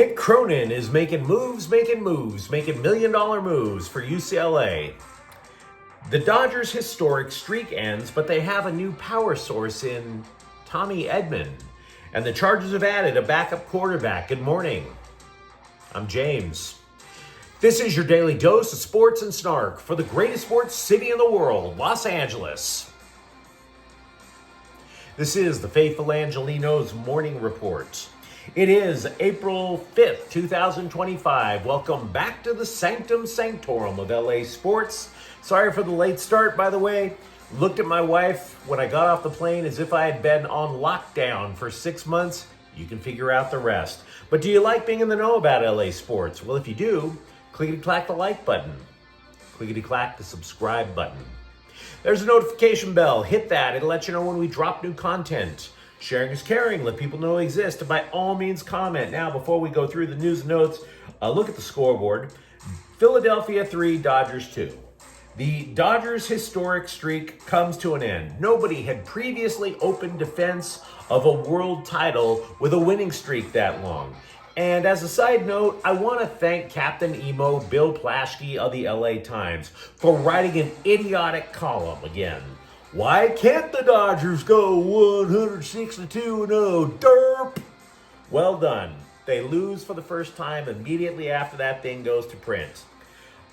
Cronin is making moves, making million-dollar moves for UCLA. The Dodgers' historic streak ends, but they have a new power source in Tommy Edman. And the Chargers have added a backup quarterback. Good morning. I'm James. This is your daily dose of sports and snark for the greatest sports city in the world, Los Angeles. This is the faithful Angelenos morning report. It is April 5th, 2025. Welcome back to the Sanctum Sanctorum of LA sports. Sorry for the late start, by the way. Looked at my wife when I got off the plane as if I had been on lockdown for 6 months. You can figure out the rest. But do you like being in the know about LA sports? Well, if you do, clickety-clack the like button. Clickety-clack the subscribe button. There's a notification bell. Hit that. It'll let you know when we drop new content. Sharing is caring. Let people know we exist. And by all means, comment. Now, before we go through the news and notes, look at the scoreboard. Philadelphia 3, Dodgers 2. The Dodgers' historic streak comes to an end. Nobody had previously opened defense of a world title with a winning streak that long. And as a side note, I want to thank Captain Emo Bill Plaschke of the LA Times for writing an idiotic column again. Why can't the Dodgers go 162-0? Derp! Well done. They lose for the first time immediately after that thing goes to print.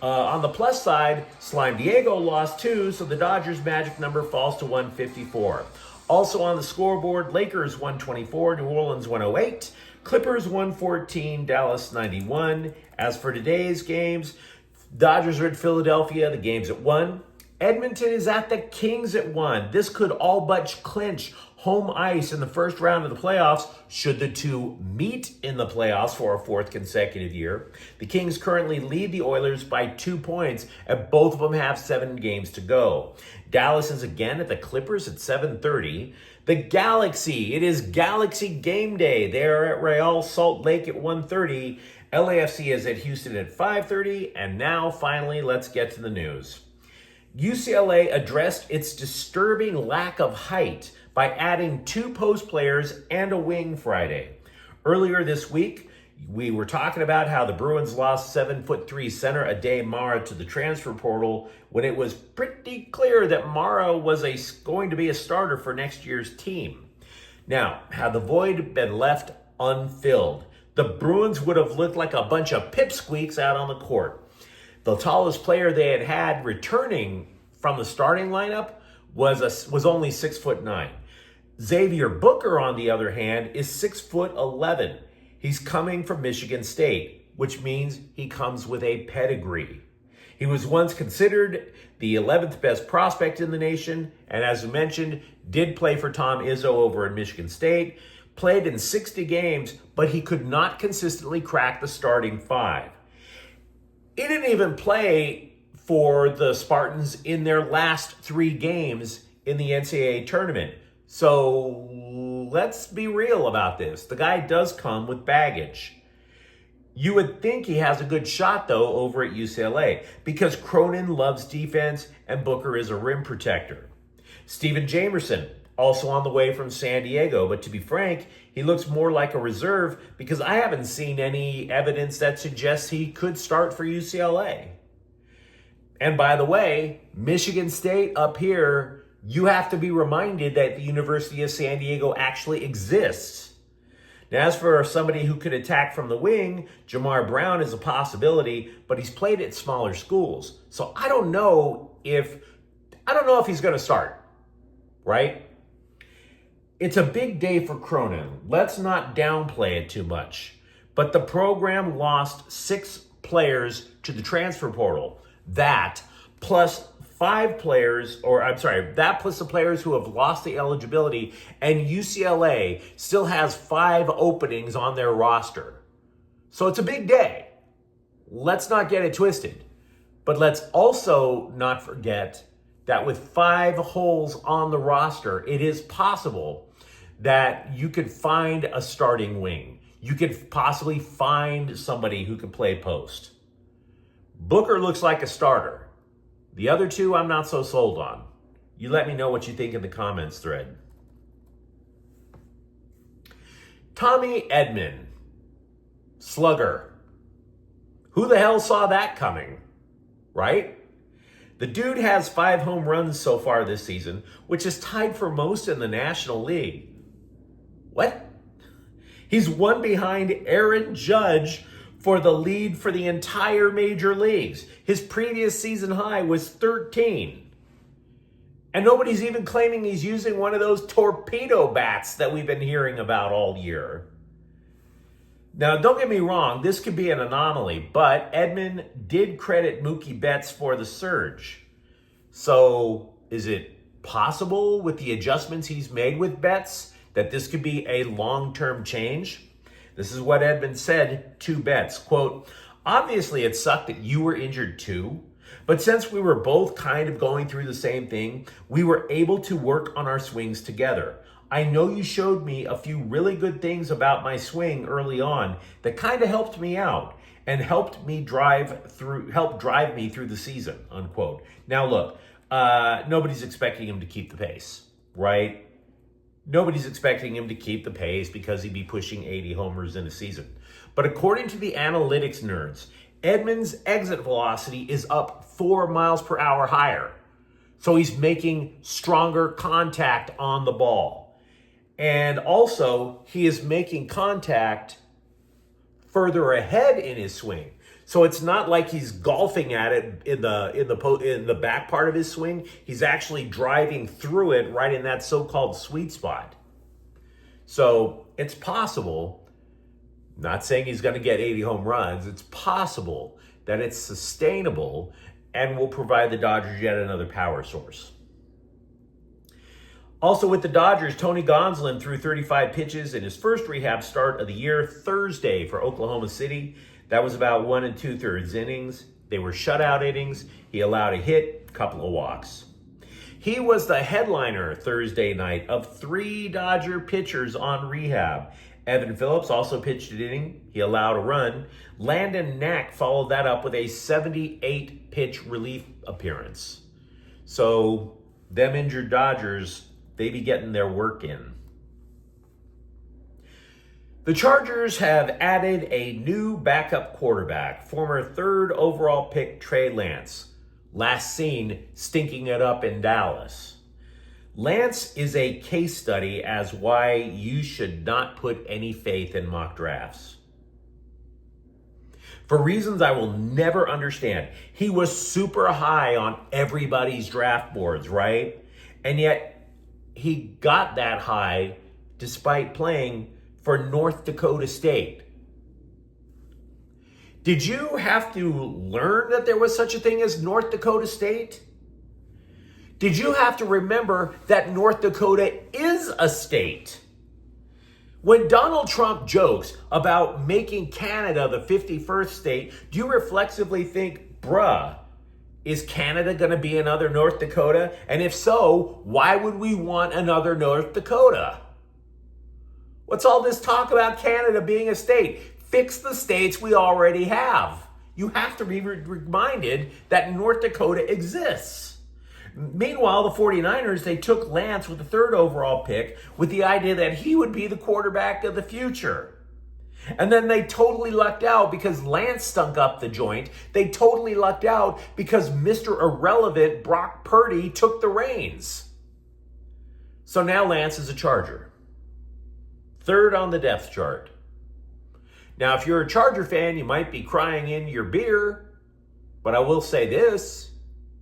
On the plus side, Slime Diego lost 2, so the Dodgers' magic number falls to 154. Also on the scoreboard, Lakers 124, New Orleans 108, Clippers 114, Dallas 91. As for today's games, Dodgers are at Philadelphia, the game's at 1. Edmonton is at the Kings at 1. This could all but clinch home ice in the first round of the playoffs should the two meet in the playoffs for a fourth consecutive year. The Kings currently lead the Oilers by 2 points, and both of them have 7 games to go. Dallas is again at the Clippers at 7:30. The Galaxy, it is Galaxy game day. They're at Real Salt Lake at 1:30. LAFC is at Houston at 5:30. And now, finally, let's get to the news. UCLA addressed its disturbing lack of height by adding 2 post players and a wing Friday. Earlier this week, we were talking about how the Bruins lost 7'3" center Ade Mara to the transfer portal when it was pretty clear that Mara was going to be a starter for next year's team. Now, had the void been left unfilled, the Bruins would have looked like a bunch of pipsqueaks out on the court. The tallest player they had returning from the starting lineup was only 6'9". Xavier Booker, on the other hand, is 6'11". He's coming from Michigan State, which means he comes with a pedigree. He was once considered the 11th best prospect in the nation, and as we mentioned, did play for Tom Izzo over in Michigan State, played in 60 games, but he could not consistently crack the starting 5. He didn't even play for the Spartans in their last 3 games in the NCAA tournament. So let's be real about this. The guy does come with baggage. You would think he has a good shot, though, over at UCLA because Cronin loves defense and Booker is a rim protector. Steven Jamerson, also on the way from San Diego, but to be frank, he looks more like a reserve because I haven't seen any evidence that suggests he could start for UCLA. And by the way, Michigan State up here, you have to be reminded that the University of San Diego actually exists. Now, as for somebody who could attack from the wing, Jamar Brown is a possibility, but he's played at smaller schools. So I don't know if he's going to start, right? It's a big day for Cronin. Let's not downplay it too much. But the program lost 6 players to the transfer portal. That plus the players who have lost the eligibility, and UCLA still has 5 openings on their roster. So it's a big day. Let's not get it twisted. But let's also not forget that with 5 holes on the roster, it is possible that you could find a starting wing. You could possibly find somebody who could play post. Booker looks like a starter. The other 2, I'm not so sold on. You let me know what you think in the comments thread. Tommy Edman. slugger. Who the hell saw that coming, right? The dude has 5 home runs so far this season, which is tied for most in the National League. What? He's one behind Aaron Judge for the lead for the entire major leagues. His previous season high was 13. And nobody's even claiming he's using one of those torpedo bats that we've been hearing about all year. Now, don't get me wrong, this could be an anomaly, but Edman did credit Mookie Betts for the surge. So, is it possible with the adjustments he's made with Betts that this could be a long-term change? This is what Edman said to Betts, quote, "Obviously it sucked that you were injured too, but since we were both kind of going through the same thing, we were able to work on our swings together. I know you showed me a few really good things about my swing early on that kind of helped me out and helped drive me through the season," unquote. Now look, nobody's expecting him to keep the pace, right? Nobody's expecting him to keep the pace because he'd be pushing 80 homers in a season. But according to the analytics nerds, Edman's exit velocity is up 4 miles per hour higher. So he's making stronger contact on the ball. And also, he is making contact further ahead in his swing. So it's not like he's golfing at it in the back part of his swing. He's actually driving through it right in that so-called sweet spot. So it's possible, not saying he's going to get 80 home runs, it's possible that it's sustainable and will provide the Dodgers yet another power source. Also with the Dodgers, Tony Gonsolin threw 35 pitches in his first rehab start of the year Thursday for Oklahoma City. That was about 1 2/3 innings. They were shutout innings. He allowed a hit, a couple of walks. He was the headliner Thursday night of 3 Dodger pitchers on rehab. Evan Phillips also pitched an inning. He allowed a run. Landon Knack followed that up with a 78-pitch relief appearance. So them injured Dodgers, they be getting their work in. The Chargers have added a new backup quarterback, former 3rd overall pick Trey Lance, last seen stinking it up in Dallas. Lance is a case study as why you should not put any faith in mock drafts. For reasons I will never understand. He was super high on everybody's draft boards, right? And yet, he got that high despite playing for North Dakota State. Did you have to learn that there was such a thing as North Dakota State? Did you have to remember that North Dakota is a state? When Donald Trump jokes about making Canada the 51st state, do you reflexively think, bruh, is Canada going to be another North Dakota? And if so, why would we want another North Dakota? What's all this talk about Canada being a state? Fix the states we already have. You have to be reminded that North Dakota exists. Meanwhile, the 49ers, they took Lance with the 3rd overall pick with the idea that he would be the quarterback of the future. And then they totally lucked out because Lance stunk up the joint. They totally lucked out because Mr. Irrelevant Brock Purdy took the reins. So now Lance is a Charger. 3rd on the depth chart. Now, if you're a Charger fan, you might be crying in your beer. But I will say this,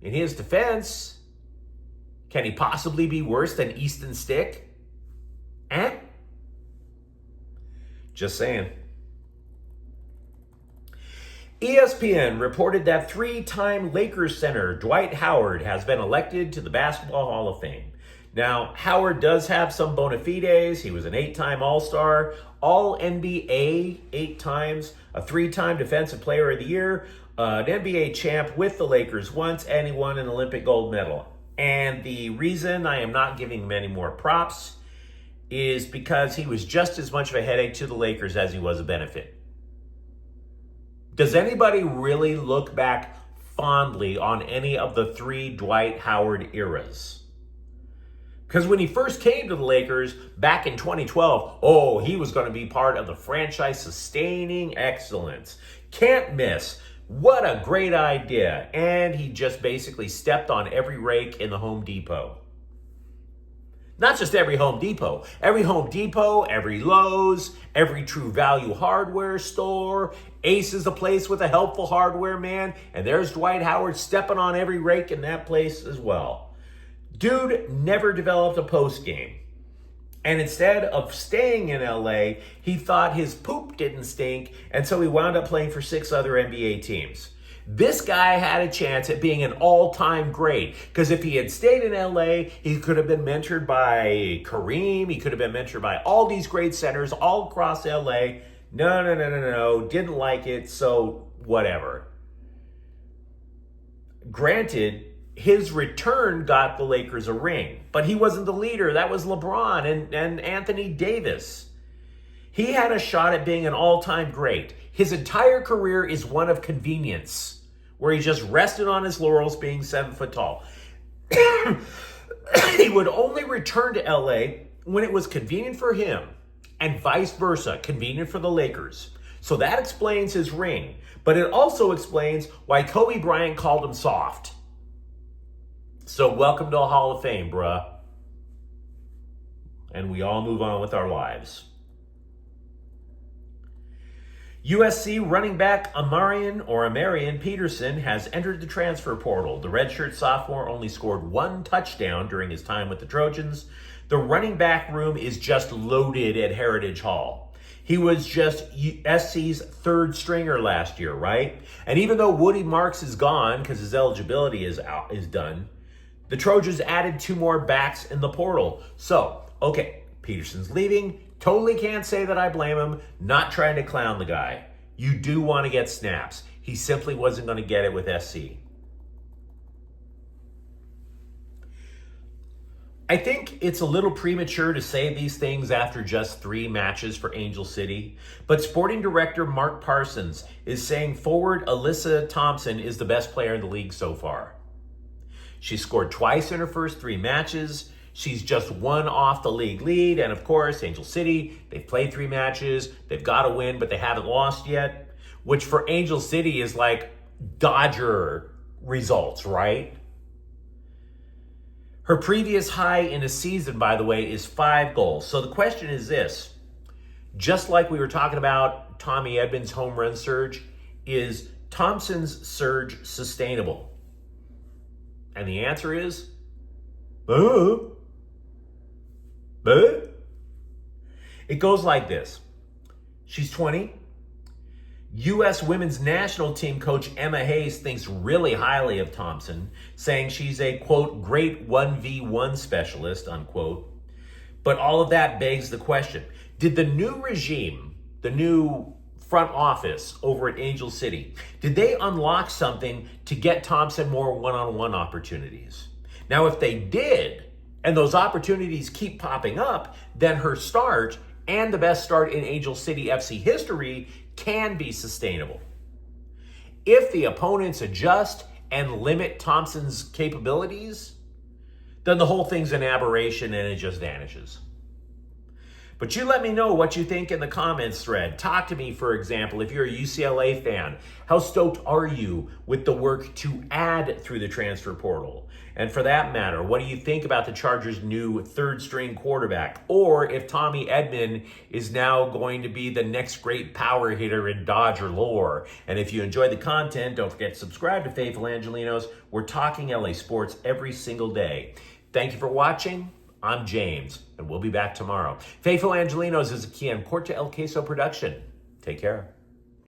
in his defense, can he possibly be worse than Easton Stick? Just saying. ESPN reported that 3-time Lakers center Dwight Howard has been elected to the Basketball Hall of Fame. Now, Howard does have some bona fides. He was an 8-time All-Star, All-NBA 8 times, a 3-time Defensive Player of the Year, an NBA champ with the Lakers once, and he won an Olympic gold medal. And the reason I am not giving him any more props is because he was just as much of a headache to the Lakers as he was a benefit. Does anybody really look back fondly on any of the 3 Dwight Howard eras? Because when he first came to the Lakers back in 2012, oh, he was going to be part of the franchise sustaining excellence. Can't miss. What a great idea. And he just basically stepped on every rake in the Home Depot. Not just every Home Depot, every Lowe's, every True Value hardware store. Ace is a place with a helpful hardware man. And there's Dwight Howard stepping on every rake in that place as well. Dude never developed a post game. And instead of staying in LA, he thought his poop didn't stink, and so he wound up playing for 6 other NBA teams. This guy had a chance at being an all-time great, because if he had stayed in LA, he could have been mentored by Kareem, he could have been mentored by all these great centers all across LA. No, didn't like it, so whatever. Granted, his return got the Lakers a ring, but he wasn't the leader. That was LeBron and Anthony Davis. He had a shot at being an all-time great. His entire career is one of convenience, where he just rested on his laurels being 7 foot tall. He would only return to LA when it was convenient for him, and vice versa, convenient for the Lakers. So that explains his ring, but it also explains why Kobe Bryant called him soft. So welcome to the Hall of Fame, bruh. And we all move on with our lives. USC running back Amarian Peterson has entered the transfer portal. The redshirt sophomore only scored 1 touchdown during his time with the Trojans. The running back room is just loaded at Heritage Hall. He was just SC's 3rd stringer last year, right? And even though Woody Marks is gone because his eligibility is done, the Trojans added 2 more backs in the portal. So, okay, Peterson's leaving. Totally can't say that I blame him. Not trying to clown the guy. You do want to get snaps. He simply wasn't going to get it with SC. I think it's a little premature to say these things after just 3 matches for Angel City, but sporting director Mark Parsons is saying forward Alyssa Thompson is the best player in the league so far. She scored twice in her first 3 matches. She's just 1 off the league lead. And of course, Angel City, they've played 3 matches. They've got to win, but they haven't lost yet, which for Angel City is like Dodger results, right? Her previous high in a season, by the way, is 5 goals. So the question is this: just like we were talking about Tommy Edman's home run surge, is Thompson's surge sustainable? And the answer is, It goes like this. She's 20. U.S. women's national team coach Emma Hayes thinks really highly of Thompson, saying she's a, quote, great 1v1 specialist, unquote. But all of that begs the question, did the new regime, the new front office over at Angel City, did they unlock something to get Thompson more one-on-one opportunities? Now, if they did, and those opportunities keep popping up, then her start, and the best start in Angel City FC history, can be sustainable. If the opponents adjust and limit Thompson's capabilities, then the whole thing's an aberration and it just vanishes. But you let me know what you think in the comments thread. Talk to me, for example, if you're a UCLA fan. How stoked are you with the work to add through the transfer portal? And for that matter, what do you think about the Chargers' new 3rd string quarterback? Or if Tommy Edman is now going to be the next great power hitter in Dodger lore? And if you enjoyed the content, don't forget to subscribe to Faithful Angelenos. We're talking LA sports every single day. Thank you for watching. I'm James, and we'll be back tomorrow. Faithful Angelenos is a Kian Corte El Queso production. Take care.